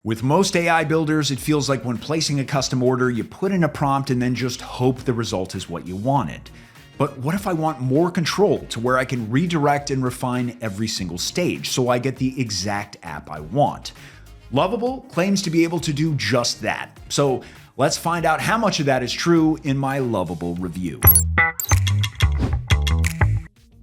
With most AI builders, it feels like when placing a custom order, you put in a prompt and then just hope the result is what you wanted. But what if I want more control to where I can redirect and refine every single stage so I get the exact app I want? Lovable claims to be able to do just that. So let's find out how much of that is true in my Lovable review.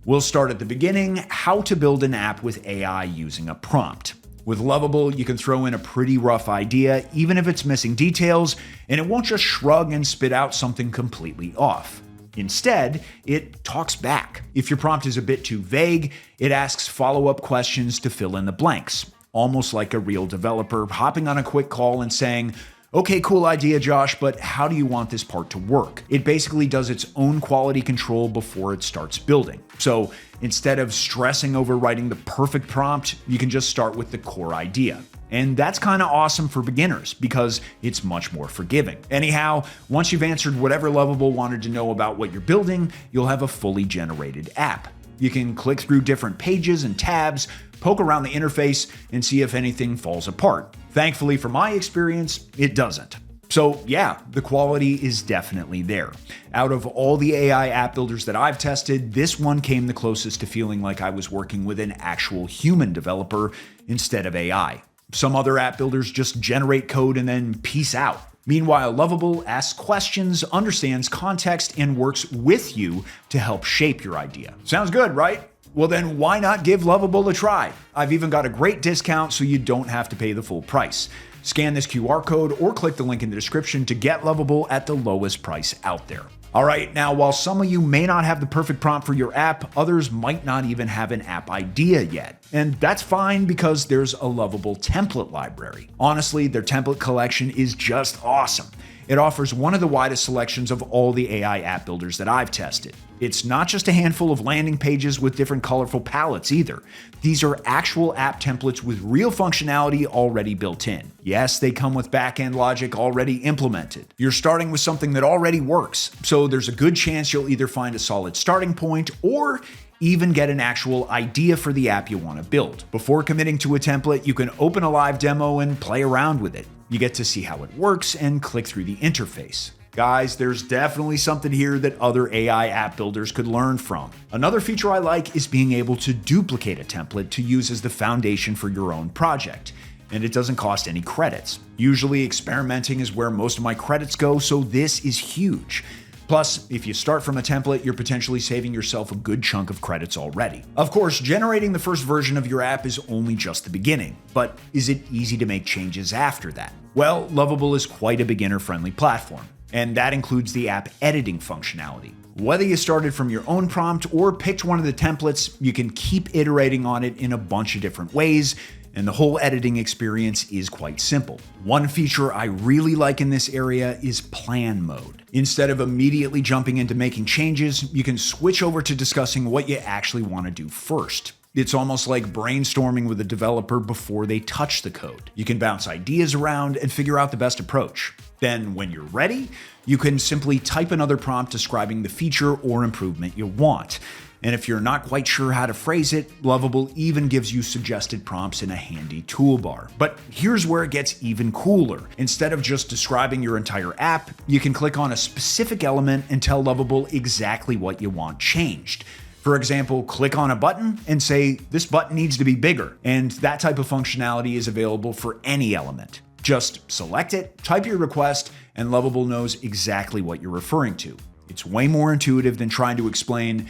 We'll start at the beginning: how to build an app with AI using a prompt. With Lovable, you can throw in a pretty rough idea, even if it's missing details, and it won't just shrug and spit out something completely off. Instead, it talks back. If your prompt is a bit too vague, it asks follow-up questions to fill in the blanks, almost like a real developer hopping on a quick call and saying, "Okay, cool idea, Josh, but how do you want this part to work?" It basically does its own quality control before it starts building. So instead of stressing over writing the perfect prompt, you can just start with the core idea. And that's kind of awesome for beginners because it's much more forgiving. Anyhow, once you've answered whatever Lovable wanted to know about what you're building, you'll have a fully generated app. You can click through different pages and tabs, poke around the interface, and see if anything falls apart. Thankfully, from my experience, it doesn't. So yeah, the quality is definitely there. Out of all the AI app builders that I've tested, this one came the closest to feeling like I was working with an actual human developer instead of AI. Some other app builders just generate code and then peace out. Meanwhile, Lovable asks questions, understands context, and works with you to help shape your idea. Sounds good, right? Well then, why not give Lovable a try? I've even got a great discount so you don't have to pay the full price. Scan this QR code or click the link in the description to get Lovable at the lowest price out there. Alright, now while some of you may not have the perfect prompt for your app, others might not even have an app idea yet. And that's fine because there's a Lovable template library. Honestly, their template collection is just awesome. It offers one of the widest selections of all the AI app builders that I've tested. It's not just a handful of landing pages with different colorful palettes either. These are actual app templates with real functionality already built in. Yes, they come with back-end logic already implemented. You're starting with something that already works, so there's a good chance you'll either find a solid starting point or even get an actual idea for the app you want to build. Before committing to a template, you can open a live demo and play around with it. You get to see how it works and click through the interface. Guys, there's definitely something here that other AI app builders could learn from. Another feature I like is being able to duplicate a template to use as the foundation for your own project. And it doesn't cost any credits. Usually experimenting is where most of my credits go, so this is huge. Plus, if you start from a template, you're potentially saving yourself a good chunk of credits already. Of course, generating the first version of your app is only just the beginning, but is it easy to make changes after that? Well, Lovable is quite a beginner-friendly platform, and that includes the app editing functionality. Whether you started from your own prompt or picked one of the templates, you can keep iterating on it in a bunch of different ways, and the whole editing experience is quite simple. One feature I really like in this area is plan mode. Instead of immediately jumping into making changes, you can switch over to discussing what you actually want to do first. It's almost like brainstorming with a developer before they touch the code. You can bounce ideas around and figure out the best approach. Then, when you're ready, you can simply type another prompt describing the feature or improvement you want. And if you're not quite sure how to phrase it, Lovable even gives you suggested prompts in a handy toolbar. But here's where it gets even cooler. Instead of just describing your entire app, you can click on a specific element and tell Lovable exactly what you want changed. For example, click on a button and say, "This button needs to be bigger." And that type of functionality is available for any element. Just select it, type your request, and Lovable knows exactly what you're referring to. It's way more intuitive than trying to explain,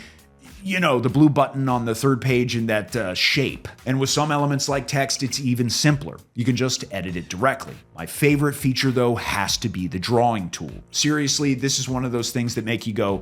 the blue button on the third page in that shape. And with some elements like text, it's even simpler. You can just edit it directly. My favorite feature, though, has to be the drawing tool. Seriously, this is one of those things that make you go,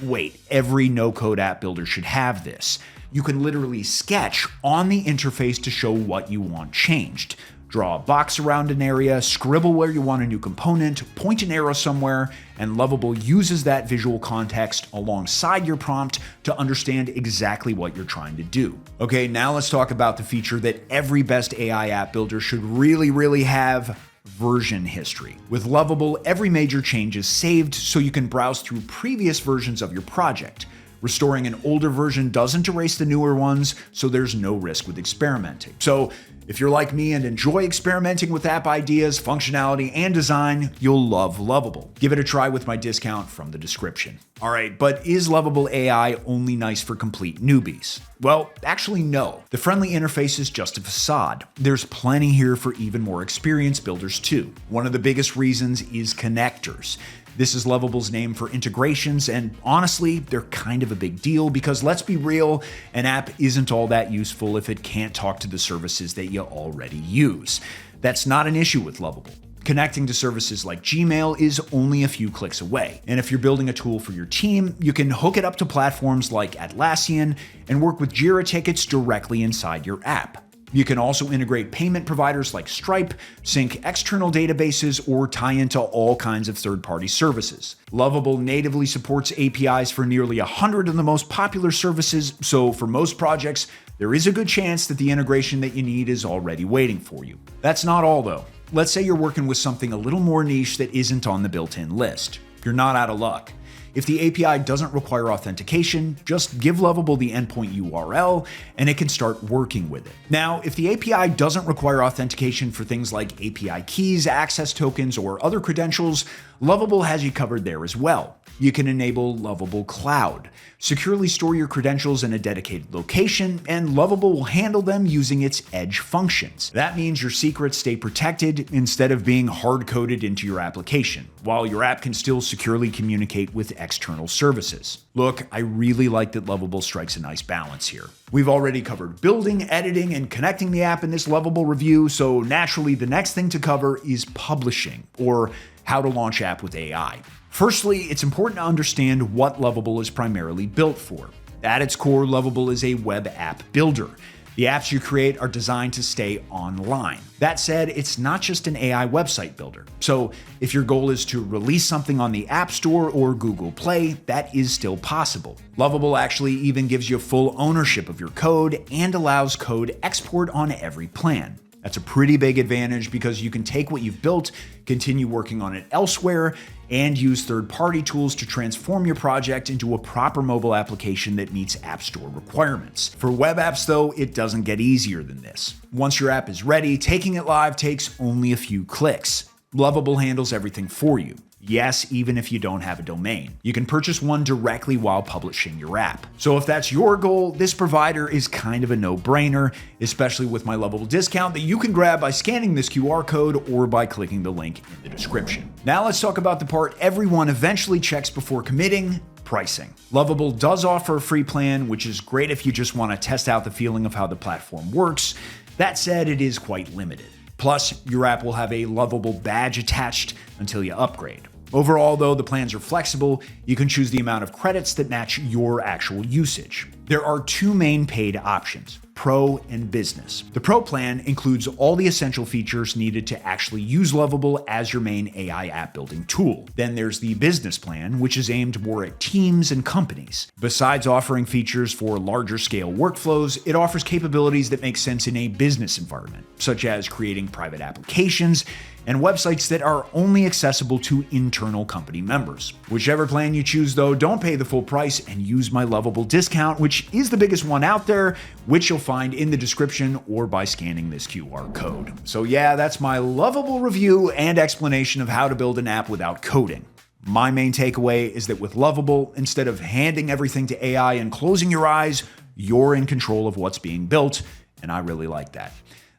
wait, every no-code app builder should have this. You can literally sketch on the interface to show what you want changed. Draw a box around an area, scribble where you want a new component, point an arrow somewhere, and Lovable uses that visual context alongside your prompt to understand exactly what you're trying to do. Okay, now let's talk about the feature that every best AI app builder should really have: version history. With Lovable, every major change is saved so you can browse through previous versions of your project. Restoring an older version doesn't erase the newer ones, so there's no risk with experimenting. So if you're like me and enjoy experimenting with app ideas, functionality, and design, you'll love Lovable. Give it a try with my discount from the description. All right, but is Lovable AI only nice for complete newbies? Well, actually no. The friendly interface is just a facade. There's plenty here for even more experienced builders too. One of the biggest reasons is connectors. This is Lovable's name for integrations, and honestly, they're kind of a big deal because let's be real, an app isn't all that useful if it can't talk to the services that you already use. That's not an issue with Lovable. Connecting to services like Gmail is only a few clicks away. And if you're building a tool for your team, you can hook it up to platforms like Atlassian and work with Jira tickets directly inside your app. You can also integrate payment providers like Stripe, sync external databases, or tie into all kinds of third-party services. Lovable natively supports APIs for nearly 100 of the most popular services, so for most projects, there is a good chance that the integration that you need is already waiting for you. That's not all though. Let's say you're working with something a little more niche that isn't on the built-in list. You're not out of luck. If the API doesn't require authentication, just give Lovable the endpoint URL and it can start working with it. Now, if the API doesn't require authentication for things like API keys, access tokens, or other credentials, Lovable has you covered there as well. You can enable Lovable Cloud. Securely store your credentials in a dedicated location, and Lovable will handle them using its edge functions. That means your secrets stay protected instead of being hard-coded into your application, while your app can still securely communicate with external services. Look, I really like that Lovable strikes a nice balance here. We've already covered building, editing, and connecting the app in this Lovable review, so naturally the next thing to cover is publishing, or how to launch app with AI. Firstly, it's important to understand what Lovable is primarily built for. At its core, Lovable is a web app builder. The apps you create are designed to stay online. That said, it's not just an AI website builder. So if your goal is to release something on the App Store or Google Play, that is still possible. Lovable actually even gives you full ownership of your code and allows code export on every plan. That's a pretty big advantage because you can take what you've built, continue working on it elsewhere, and use third-party tools to transform your project into a proper mobile application that meets App Store requirements. For web apps, though, it doesn't get easier than this. Once your app is ready, taking it live takes only a few clicks. Lovable handles everything for you. Yes, even if you don't have a domain. You can purchase one directly while publishing your app. So if that's your goal, this provider is kind of a no-brainer, especially with my Lovable discount that you can grab by scanning this QR code or by clicking the link in the description. Now let's talk about the part everyone eventually checks before committing: pricing. Lovable does offer a free plan, which is great if you just want to test out the feeling of how the platform works. That said, it is quite limited. Plus, your app will have a Lovable badge attached until you upgrade. Overall, though, the plans are flexible. You can choose the amount of credits that match your actual usage. There are two main paid options: Pro and Business. The Pro plan includes all the essential features needed to actually use Lovable as your main AI app building tool. Then there's the Business plan, which is aimed more at teams and companies. Besides offering features for larger scale workflows, it offers capabilities that make sense in a business environment, such as creating private applications and websites that are only accessible to internal company members. Whichever plan you choose, though, don't pay the full price and use my Lovable discount, which is the biggest one out there, which you'll find in the description or by scanning this QR code. So yeah, that's my Lovable review and explanation of how to build an app without coding. My main takeaway is that with Lovable, instead of handing everything to AI and closing your eyes, you're in control of what's being built, and I really like that.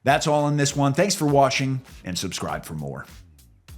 That's all in this one. Thanks for watching, and subscribe for more.